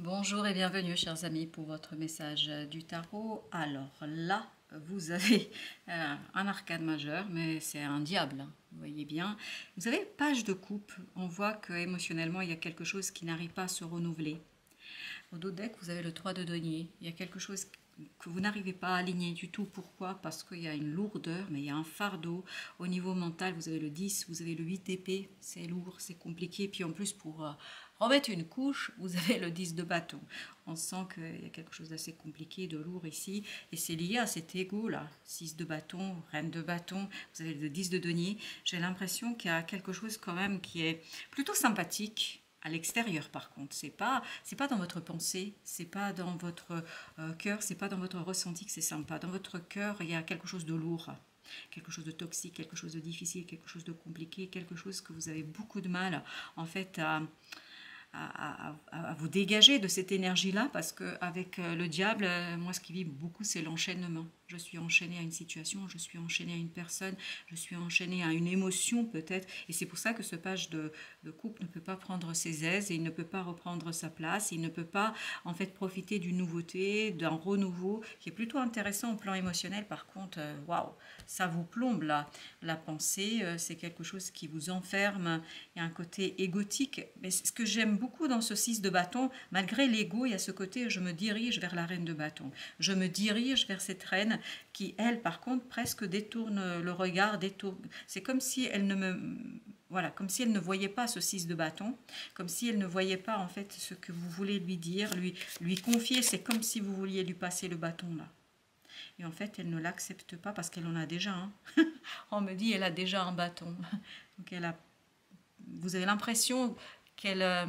Bonjour et bienvenue chers amis pour votre message du tarot. Alors là, vous avez un arcane majeur, mais c'est un diable, hein, vous voyez bien. Vous avez page de coupe, on voit que émotionnellement il y a quelque chose qui n'arrive pas à se renouveler. Au dos deck, vous avez le 3 de denier, il y a quelque chose que vous n'arrivez pas à aligner du tout. Pourquoi? Parce qu'il y a une lourdeur, mais il y a un fardeau. Au niveau mental, vous avez le 10, vous avez le 8 d'épée, c'est lourd, c'est compliqué. Puis en plus, pour remettre une couche, vous avez le 10 de bâton. On sent qu'il y a quelque chose d'assez compliqué, de lourd ici. Et c'est lié à cet ego là. 6 de bâton, reine de bâton, vous avez le 10 de denier. J'ai l'impression qu'il y a quelque chose quand même qui est plutôt sympathique. À l'extérieur, par contre, c'est pas dans votre pensée, c'est pas dans votre cœur, c'est pas dans votre ressenti que c'est sympa. Dans votre cœur, il y a quelque chose de lourd, quelque chose de toxique, quelque chose de difficile, quelque chose de compliqué, quelque chose que vous avez beaucoup de mal, en fait, à vous dégager de cette énergie-là, parce qu'avec le diable, moi, ce qui vit beaucoup, c'est l'enchaînement. Je suis enchaînée à une situation, je suis enchaînée à une personne, je suis enchaînée à une émotion peut-être. Et c'est pour ça que ce page de coupe ne peut pas prendre ses aises et il ne peut pas reprendre sa place. Il ne peut pas en fait profiter d'une nouveauté, d'un renouveau qui est plutôt intéressant au plan émotionnel. Par contre, waouh, ça vous plombe là. La pensée, c'est quelque chose qui vous enferme. Il y a un côté égotique. Mais ce que j'aime beaucoup dans ce 6 de bâton, malgré l'ego, il y a ce côté je me dirige vers la reine de bâton. Je me dirige vers cette reine qui, elle, par contre, presque détourne le regard, c'est comme si elle ne me... Voilà, comme si elle ne voyait pas ce 6 de bâton, comme si elle ne voyait pas en fait ce que vous voulez lui dire, lui confier, c'est comme si vous vouliez lui passer le bâton là. Et en fait, elle ne l'accepte pas parce qu'elle en a déjà un. On me dit, elle a déjà un bâton. Donc vous avez l'impression qu'elle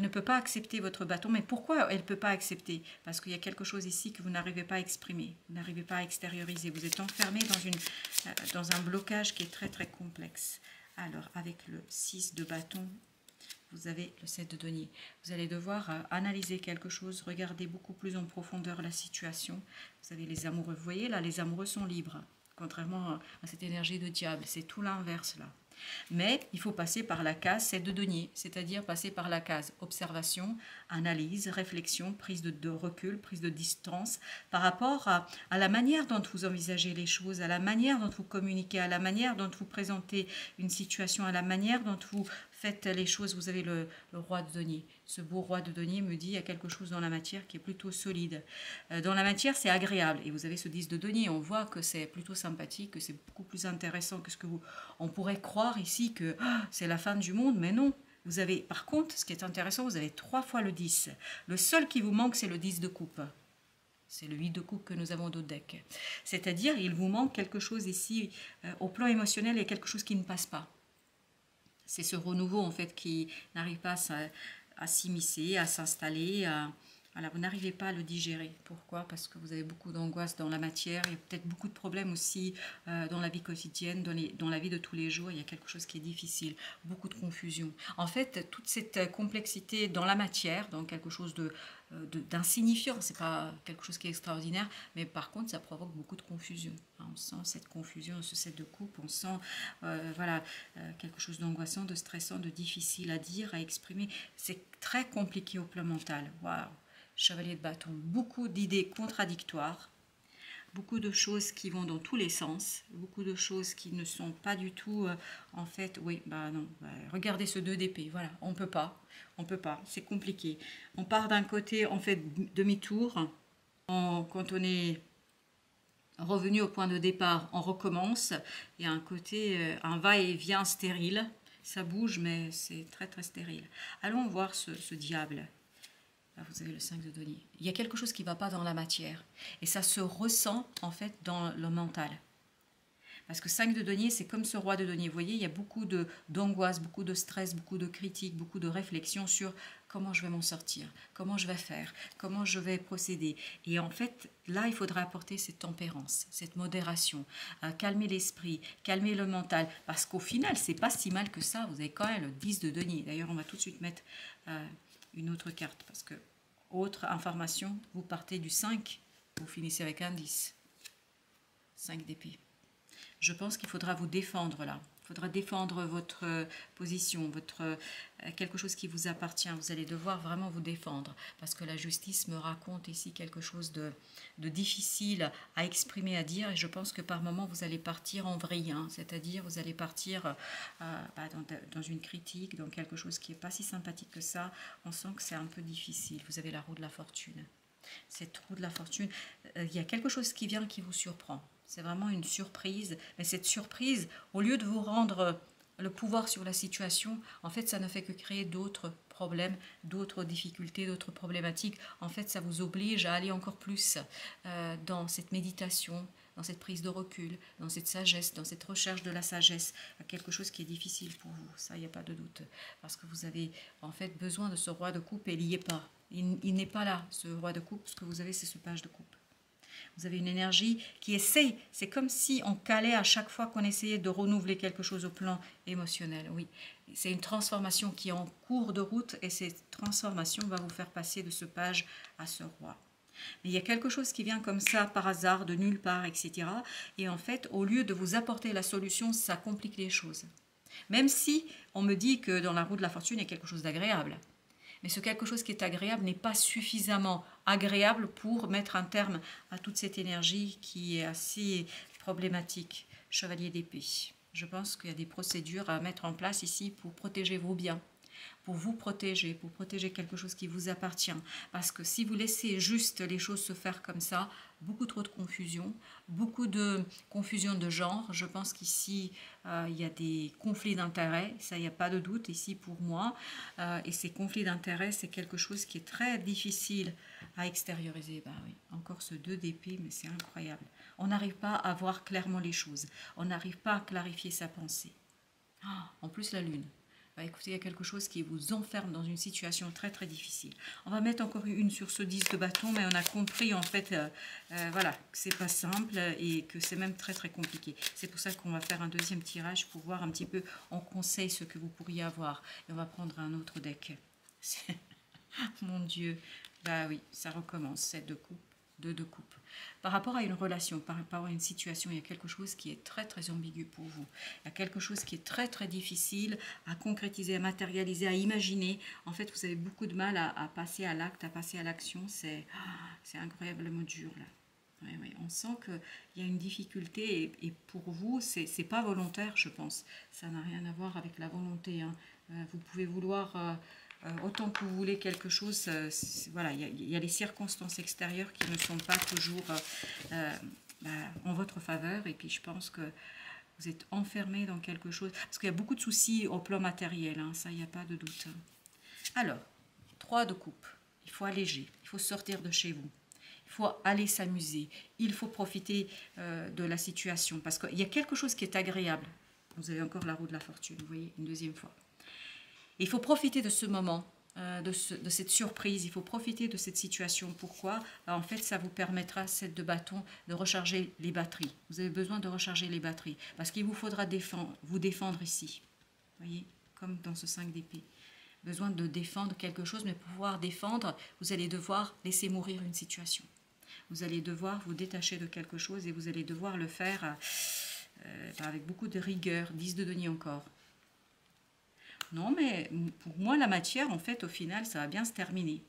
ne peut pas accepter votre bâton. Mais pourquoi elle ne peut pas accepter? Parce qu'il y a quelque chose ici que vous n'arrivez pas à exprimer, vous n'arrivez pas à extérioriser. Vous êtes enfermé dans un blocage qui est très très complexe. Alors, avec le 6 de bâton, vous avez le 7 de denier. Vous allez devoir analyser quelque chose, regarder beaucoup plus en profondeur la situation. Vous avez les amoureux. Vous voyez là, les amoureux sont libres. Contrairement à cette énergie de diable, c'est tout l'inverse là. Mais il faut passer par la case 7 de denier, c'est-à-dire passer par la case observation, analyse, réflexion, prise de recul, prise de distance par rapport à la manière dont vous envisagez les choses, à la manière dont vous communiquez, à la manière dont vous présentez une situation, à la manière dont vous faites les choses. Vous avez le roi de denier. Ce beau roi de denier me dit qu'il y a quelque chose dans la matière qui est plutôt solide. Dans la matière, c'est agréable. Et vous avez ce 10 de denier. On voit que c'est plutôt sympathique, que c'est beaucoup plus intéressant que ce que on pourrait croire ici que c'est la fin du monde. Mais non. Vous avez, par contre, ce qui est intéressant, vous avez 3 fois le 10. Le seul qui vous manque, c'est le 10 de coupe. C'est le 8 de coupe que nous avons au deck. C'est-à-dire, il vous manque quelque chose ici, au plan émotionnel, il y a quelque chose qui ne passe pas. C'est ce renouveau en fait qui n'arrive pas à s'immiscer, à s'installer. Voilà, vous n'arrivez pas à le digérer. Pourquoi? Parce que vous avez beaucoup d'angoisse dans la matière. Il y a peut-être beaucoup de problèmes aussi dans la vie quotidienne, dans la vie de tous les jours. Il y a quelque chose qui est difficile, beaucoup de confusion. En fait, toute cette complexité dans la matière, dans quelque chose d'insignifiant, c'est pas quelque chose qui est extraordinaire, mais par contre, ça provoque beaucoup de confusion. On sent cette confusion, ce 7 de coupe, on sent voilà, quelque chose d'angoissant, de stressant, de difficile à dire, à exprimer. C'est très compliqué au plan mental. Waouh! Chevalier de bâton, beaucoup d'idées contradictoires, beaucoup de choses qui vont dans tous les sens, beaucoup de choses qui ne sont pas du tout, en fait, oui, bah non, regardez ce 2 d'épée, voilà, on peut pas, c'est compliqué. On part d'un côté, on fait demi-tour, quand on est revenu au point de départ, on recommence, et un côté, un va-et-vient stérile, ça bouge, mais c'est très très stérile. Allons voir ce diable. Là, vous avez le 5 de denier. Il y a quelque chose qui ne va pas dans la matière. Et ça se ressent, en fait, dans le mental. Parce que 5 de denier, c'est comme ce roi de denier. Vous voyez, il y a beaucoup d'angoisse, beaucoup de stress, beaucoup de critiques, beaucoup de réflexions sur comment je vais m'en sortir, comment je vais faire, comment je vais procéder. Et en fait, là, il faudra apporter cette tempérance, cette modération, calmer l'esprit, calmer le mental. Parce qu'au final, c'est pas si mal que ça. Vous avez quand même le 10 de denier. D'ailleurs, on va tout de suite mettre une autre carte, parce que, autre information, vous partez du 5, vous finissez avec un 10. 5 d'épée. Je pense qu'il faudra vous défendre là. Il faudra défendre votre position, quelque chose qui vous appartient. Vous allez devoir vraiment vous défendre parce que la justice me raconte ici quelque chose de difficile à exprimer, à dire. Et je pense que par moments, vous allez partir en vrille, hein, c'est-à-dire vous allez partir dans une critique, dans quelque chose qui n'est pas si sympathique que ça. On sent que c'est un peu difficile. Vous avez la roue de la fortune. Cette roue de la fortune, il y a quelque chose qui vient qui vous surprend. C'est vraiment une surprise. Mais cette surprise, au lieu de vous rendre le pouvoir sur la situation, en fait, ça ne fait que créer d'autres problèmes, d'autres difficultés, d'autres problématiques. En fait, ça vous oblige à aller encore plus dans cette méditation, dans cette prise de recul, dans cette sagesse, dans cette recherche de la sagesse, quelque chose qui est difficile pour vous. Ça, il n'y a pas de doute. Parce que vous avez en fait besoin de ce roi de coupe et il n'y est pas. Il n'est pas là, ce roi de coupe. Ce que vous avez, c'est ce page de coupe. Vous avez une énergie qui essaye, c'est comme si on calait à chaque fois qu'on essayait de renouveler quelque chose au plan émotionnel. Oui, c'est une transformation qui est en cours de route et cette transformation va vous faire passer de ce page à ce roi. Mais il y a quelque chose qui vient comme ça par hasard, de nulle part, etc. Et en fait, au lieu de vous apporter la solution, ça complique les choses. Même si on me dit que dans la roue de la fortune, il y a quelque chose d'agréable. Mais ce quelque chose qui est agréable n'est pas suffisamment agréable pour mettre un terme à toute cette énergie qui est assez problématique. Chevalier d'épée. Je pense qu'il y a des procédures à mettre en place ici pour protéger vos biens, pour vous protéger, pour protéger quelque chose qui vous appartient. Parce que si vous laissez juste les choses se faire comme ça, beaucoup trop de confusion, beaucoup de confusion de genre. Je pense qu'ici, il y a des conflits d'intérêts, ça, il n'y a pas de doute ici pour moi. Et ces conflits d'intérêts, c'est quelque chose qui est très difficile à extérioriser. Ben oui, encore ce 2 d'épée, mais c'est incroyable. On n'arrive pas à voir clairement les choses. On n'arrive pas à clarifier sa pensée. En plus, la lune. Bah, écoutez, il y a quelque chose qui vous enferme dans une situation très très difficile. On va mettre encore une sur ce 10 de bâton, mais on a compris en fait voilà, que c'est pas simple et que c'est même très très compliqué. C'est pour ça qu'on va faire un deuxième tirage pour voir un petit peu en conseil ce que vous pourriez avoir. Et on va prendre un autre deck. Mon Dieu, bah oui, ça recommence, 7 de coupe. De coupe. Par rapport à une relation, par rapport à une situation, il y a quelque chose qui est très très ambigu pour vous. Il y a quelque chose qui est très très difficile à concrétiser, à matérialiser, à imaginer. En fait, vous avez beaucoup de mal à passer à l'acte, à passer à l'action. C'est incroyablement dur là. Oui, oui. On sent qu'il y a une difficulté et pour vous, c'est pas volontaire, je pense. Ça n'a rien à voir avec la volonté. Hein. Vous pouvez vouloir... autant que vous voulez quelque chose, voilà, il y a les circonstances extérieures qui ne sont pas toujours en votre faveur. Et puis je pense que vous êtes enfermé dans quelque chose. Parce qu'il y a beaucoup de soucis au plan matériel, hein, ça, il n'y a pas de doute. Alors, 3 de coupe. Il faut alléger, il faut sortir de chez vous. Il faut aller s'amuser. Il faut profiter de la situation. Parce qu'il y a quelque chose qui est agréable. Vous avez encore la roue de la fortune, vous voyez, une deuxième fois. Il faut profiter de ce moment, de cette surprise, il faut profiter de cette situation. Pourquoi? En fait, ça vous permettra, 7 de bâton, de recharger les batteries. Vous avez besoin de recharger les batteries, parce qu'il vous faudra vous défendre ici. Vous voyez, comme dans ce 5 d'épée. Besoin de défendre quelque chose, mais pour pouvoir défendre, vous allez devoir laisser mourir une situation. Vous allez devoir vous détacher de quelque chose et vous allez devoir le faire avec beaucoup de rigueur. 10 de denier encore. Non, mais pour moi, la matière, en fait, au final, ça va bien se terminer.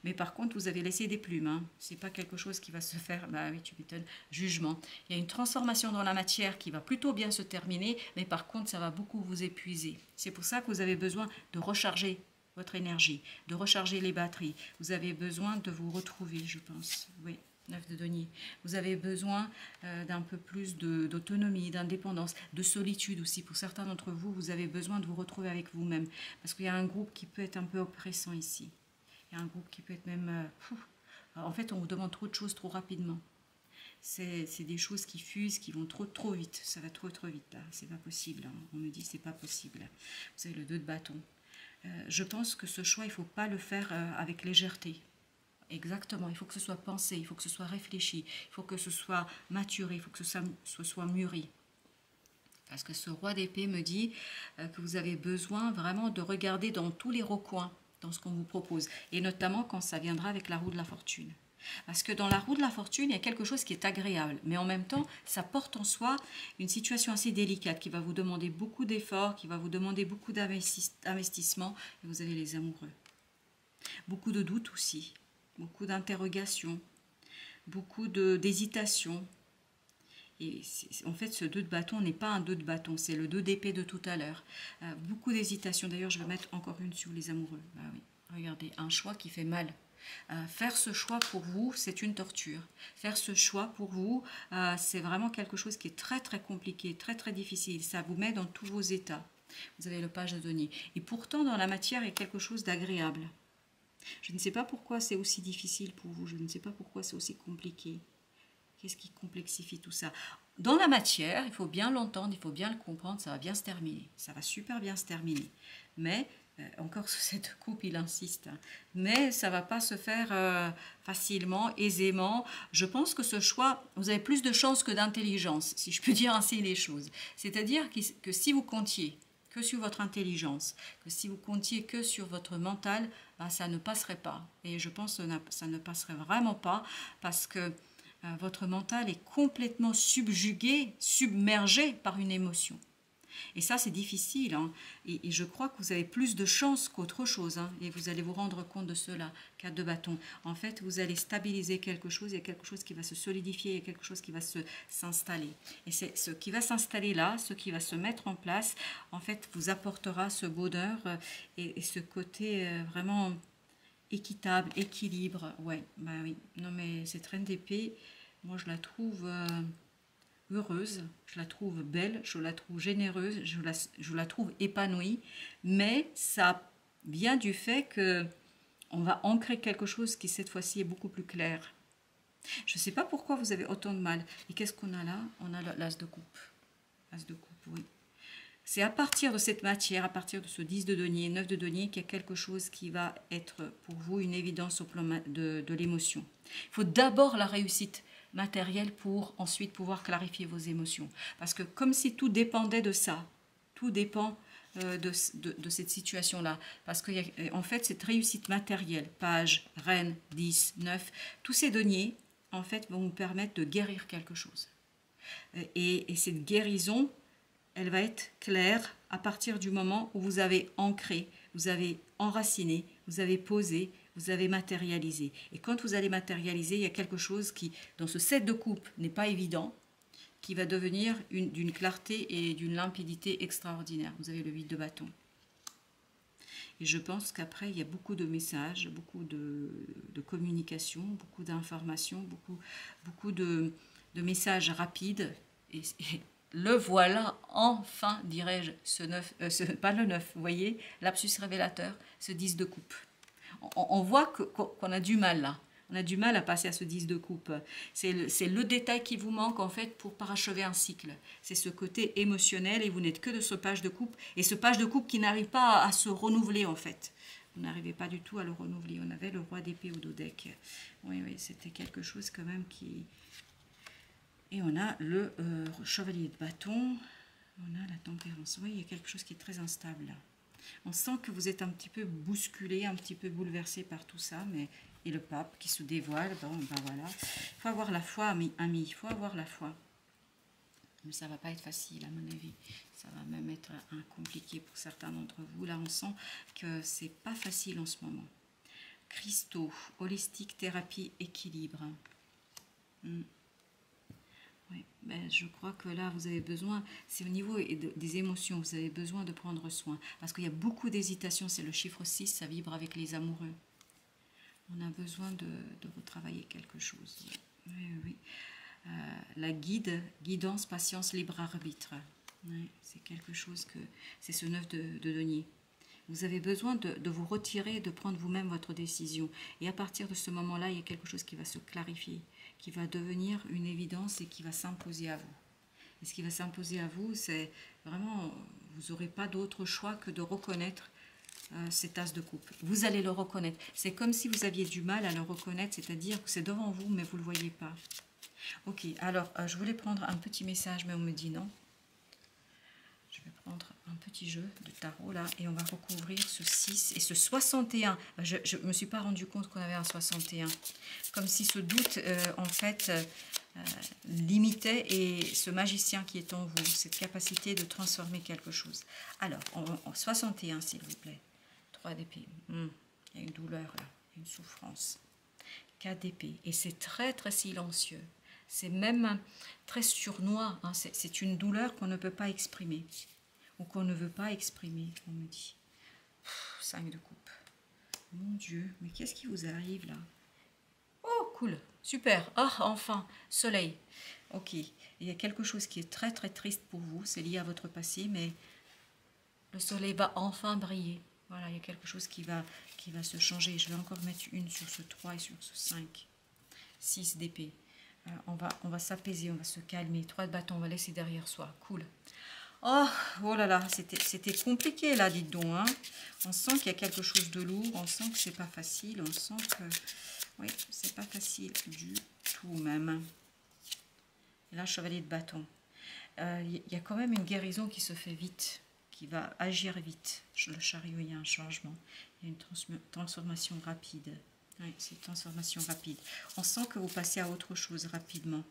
Mais par contre, vous avez laissé des plumes. Hein. Ce n'est pas quelque chose qui va se faire, bah oui, tu m'étonnes, jugement. Il y a une transformation dans la matière qui va plutôt bien se terminer, mais par contre, ça va beaucoup vous épuiser. C'est pour ça que vous avez besoin de recharger votre énergie, de recharger les batteries. Vous avez besoin de vous retrouver, je pense. Oui. 9 de denier. Vous avez besoin d'un peu plus d'autonomie, d'indépendance, de solitude aussi. Pour certains d'entre vous, vous avez besoin de vous retrouver avec vous-même. Parce qu'il y a un groupe qui peut être un peu oppressant ici. Il y a un groupe qui peut être même... en fait, on vous demande trop de choses trop rapidement. C'est des choses qui fusent, qui vont trop vite. Ça va trop vite là. C'est pas possible. Hein. On me dit c'est pas possible. Vous avez le 2 de bâton. Je pense que ce choix, il ne faut pas le faire avec légèreté. Exactement, il faut que ce soit pensé, il faut que ce soit réfléchi, il faut que ce soit maturé, il faut que ce soit mûri. Parce que ce roi d'épée me dit que vous avez besoin vraiment de regarder dans tous les recoins, dans ce qu'on vous propose. Et notamment quand ça viendra avec la roue de la fortune. Parce que dans la roue de la fortune, il y a quelque chose qui est agréable, mais en même temps, ça porte en soi une situation assez délicate qui va vous demander beaucoup d'efforts, qui va vous demander beaucoup d'investissement, et vous avez les amoureux. Beaucoup de doutes aussi, beaucoup d'interrogations, beaucoup d'hésitation. Et en fait, ce 2 de bâton n'est pas un 2 de bâton, c'est le 2 d'épée de tout à l'heure. Beaucoup d'hésitation. D'ailleurs, je vais mettre encore une sur les amoureux. Ah oui. Regardez, un choix qui fait mal. Faire ce choix pour vous, c'est une torture. Faire ce choix pour vous, c'est vraiment quelque chose qui est très très compliqué, très très difficile. Ça vous met dans tous vos états. Vous avez le page de denier. Et pourtant, dans la matière, il y a quelque chose d'agréable. Je ne sais pas pourquoi c'est aussi difficile pour vous. Je ne sais pas pourquoi c'est aussi compliqué. Qu'est-ce qui complexifie tout ça? Dans la matière, il faut bien l'entendre, il faut bien le comprendre, ça va bien se terminer. Ça va super bien se terminer. Mais, encore sous cette coupe, il insiste, hein, mais ça ne va pas se faire facilement, aisément. Je pense que ce choix, vous avez plus de chance que d'intelligence, si je peux dire ainsi les choses. C'est-à-dire que si vous comptiez que sur votre intelligence, que si vous comptiez que sur votre mental, ben, ça ne passerait pas. Et je pense que ça ne passerait vraiment pas parce que votre mental est complètement subjugué, submergé par une émotion. Et ça, c'est difficile. Hein. Et je crois que vous avez plus de chance qu'autre chose. Hein. Et vous allez vous rendre compte de cela, 4 de bâton. En fait, vous allez stabiliser quelque chose. Il y a quelque chose qui va se solidifier. Il y a quelque chose qui va s'installer. Et c'est ce qui va s'installer là, ce qui va se mettre en place, en fait, vous apportera ce bonheur et ce côté vraiment équitable, équilibre. Ouais, bah oui. Non, mais cette reine d'épée, moi, je la trouve heureuse, je la trouve belle, je la trouve généreuse, je la trouve épanouie, mais ça vient du fait que on va ancrer quelque chose qui cette fois-ci est beaucoup plus clair. Je ne sais pas pourquoi vous avez autant de mal. Et qu'est-ce qu'on a là? On a l'as de coupe. As de coupe, oui. C'est à partir de cette matière, à partir de ce 10 de denier, 9 de denier, qu'il y a quelque chose qui va être pour vous une évidence au plan de l'émotion. Il faut d'abord la réussite matérielle pour ensuite pouvoir clarifier vos émotions. Parce que comme si tout dépendait de ça, tout dépend de cette situation-là. Parce qu'en fait, cette réussite matérielle, page, reine, 10, 9, tous ces deniers, en fait, vont vous permettre de guérir quelque chose. Et cette guérison, elle va être claire à partir du moment où vous avez ancré, vous avez enraciné, vous avez posé, vous avez matérialisé. Et quand vous allez matérialiser, il y a quelque chose qui, dans ce 7 de coupe, n'est pas évident, qui va devenir d'une clarté et d'une limpidité extraordinaire. Vous avez le 8 de bâton. Et je pense qu'après, il y a beaucoup de messages, beaucoup de communication, beaucoup d'informations, beaucoup de messages rapides. Et le voilà, enfin, dirais-je, pas le 9, vous voyez, lapsus révélateur, ce 10 de coupe. On voit qu'on a du mal là. On a du mal à passer à ce 10 de coupe. C'est le détail qui vous manque en fait pour parachever un cycle. C'est ce côté émotionnel et vous n'êtes que de ce page de coupe. Et ce page de coupe qui n'arrive pas à se renouveler en fait. Vous n'arrivez pas du tout à le renouveler. On avait le roi d'épée au dos deck. Oui, c'était quelque chose quand même qui... Et on a le chevalier de bâton. On a la tempérance. Oui, il y a quelque chose qui est très instable là. On sent que vous êtes un petit peu bousculé, un petit peu bouleversé par tout ça, mais... Et le pape qui se dévoile, bon, ben voilà. Il faut avoir la foi, ami, il faut avoir la foi. Mais ça ne va pas être facile, à mon avis. Ça va même être compliqué pour certains d'entre vous. Là, on sent que c'est pas facile en ce moment. Cristaux, holistique, thérapie, équilibre. Oui, ben, je crois que là, vous avez besoin, c'est au niveau des émotions, vous avez besoin de prendre soin. Parce qu'il y a beaucoup d'hésitation, c'est le chiffre 6, ça vibre avec les amoureux. On a besoin de retravailler quelque chose. Oui. La guidance, patience, libre arbitre. Oui, c'est quelque chose que... C'est ce 9 de denier. Vous avez besoin de vous retirer et de prendre vous-même votre décision. Et à partir de ce moment-là, il y a quelque chose qui va se clarifier, qui va devenir une évidence et qui va s'imposer à vous. Et ce qui va s'imposer à vous, c'est vraiment... Vous n'aurez pas d'autre choix que de reconnaître cet as de coupe. Vous allez le reconnaître. C'est comme si vous aviez du mal à le reconnaître, c'est-à-dire que c'est devant vous, mais vous ne le voyez pas. Ok, alors je voulais prendre un petit message, mais on me dit non. Je Je vais prendre un petit jeu de tarot là et on va recouvrir ce 6 et ce 61. Je ne me suis pas rendu compte qu'on avait un 61. Comme si ce doute en fait limitait et ce magicien qui est en vous, cette capacité de transformer quelque chose. Alors, en 61 s'il vous plaît. 3 d'épée. Il y a une douleur là, une souffrance. 4 d'épée. Et c'est très très silencieux. C'est même très sournois. Hein. C'est une douleur qu'on ne peut pas exprimer. Ou qu'on ne veut pas exprimer, on me dit. 5 de coupe. Mon Dieu, mais qu'est-ce qui vous arrive là? Oh, cool, super. Ah, enfin, soleil. Ok, il y a quelque chose qui est très très triste pour vous. C'est lié à votre passé, mais le soleil va enfin briller. Voilà, il y a quelque chose qui va se changer. Je vais encore mettre une sur ce 3 et sur ce 5. 6 d'épée. On va s'apaiser, on va se calmer. 3 de bâton, on va laisser derrière soi. Cool. Oh là là, c'était compliqué là, dites donc. Hein. On sent qu'il y a quelque chose de lourd, on sent que c'est pas facile, on sent que... Oui, c'est pas facile du tout même. Et là, chevalier de bâton. Il y a quand même une guérison qui se fait vite, qui va agir vite. Le chariot, il y a un changement. Il y a une transformation rapide. Oui, c'est une transformation rapide. On sent que vous passez à autre chose rapidement.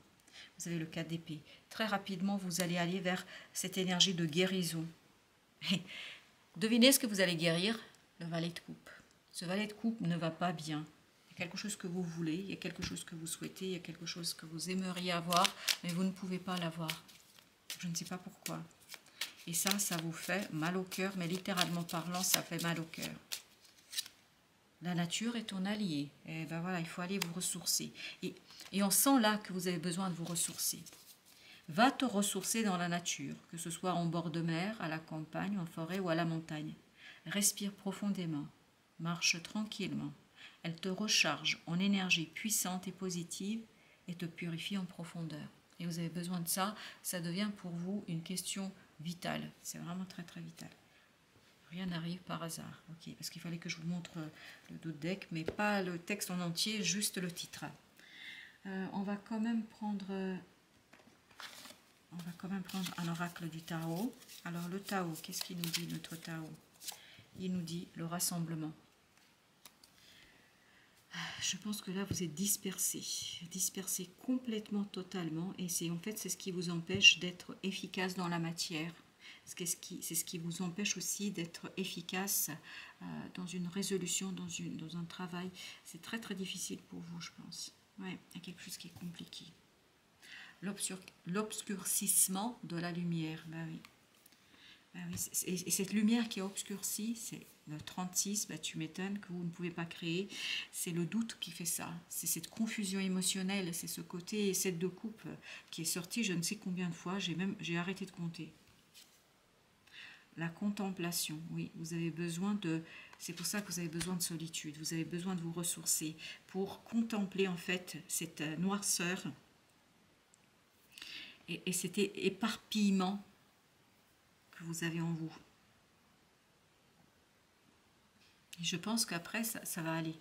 Vous avez le 4 d'épée. Très rapidement, vous allez aller vers cette énergie de guérison. Devinez ce que vous allez guérir? Le valet de coupe. Ce valet de coupe ne va pas bien. Il y a quelque chose que vous voulez, il y a quelque chose que vous souhaitez, il y a quelque chose que vous aimeriez avoir, mais vous ne pouvez pas l'avoir. Je ne sais pas pourquoi. Et ça vous fait mal au cœur, mais littéralement parlant, ça fait mal au cœur. La nature est ton allié. Et ben voilà, il faut aller vous ressourcer. Et on sent là que vous avez besoin de vous ressourcer. Va te ressourcer dans la nature, que ce soit en bord de mer, à la campagne, en forêt ou à la montagne. Respire profondément. Marche tranquillement. Elle te recharge en énergie puissante et positive et te purifie en profondeur. Et vous avez besoin de ça. Ça devient pour vous une question vitale. C'est vraiment très très vital. Rien n'arrive par hasard. Ok, parce qu'il fallait que je vous montre le dos de deck, mais pas le texte en entier, juste le titre. On va quand même prendre un oracle du Tao. Alors le Tao, qu'est-ce qu'il nous dit, notre Tao? Il nous dit le rassemblement. Je pense que là vous êtes dispersés complètement, totalement, et c'est ce qui vous empêche d'être efficace dans la matière. C'est ce qui vous empêche aussi d'être efficace dans une résolution, dans un travail. C'est très très difficile pour vous, je pense. Ouais, il y a quelque chose qui est compliqué. L'obscurcissement de la lumière, ben oui. Et cette lumière qui est obscurcie, c'est le 36, tu m'étonnes que vous ne pouvez pas créer. C'est le doute qui fait ça. C'est cette confusion émotionnelle, c'est ce côté 7 de coupe qui est sorti je ne sais combien de fois, j'ai arrêté de compter. La contemplation, oui, vous avez besoin de... C'est pour ça que vous avez besoin de solitude, vous avez besoin de vous ressourcer pour contempler en fait cette noirceur et cet éparpillement que vous avez en vous. Et je pense qu'après, ça va aller.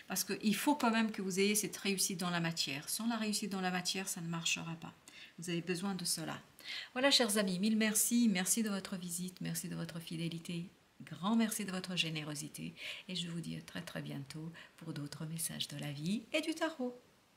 Parce qu'il faut quand même que vous ayez cette réussite dans la matière. Sans la réussite dans la matière, ça ne marchera pas. Vous avez besoin de cela. Voilà, chers amis, mille merci. Merci de votre visite, merci de votre fidélité. Grand merci de votre générosité. Et je vous dis à très très bientôt pour d'autres messages de la vie et du tarot.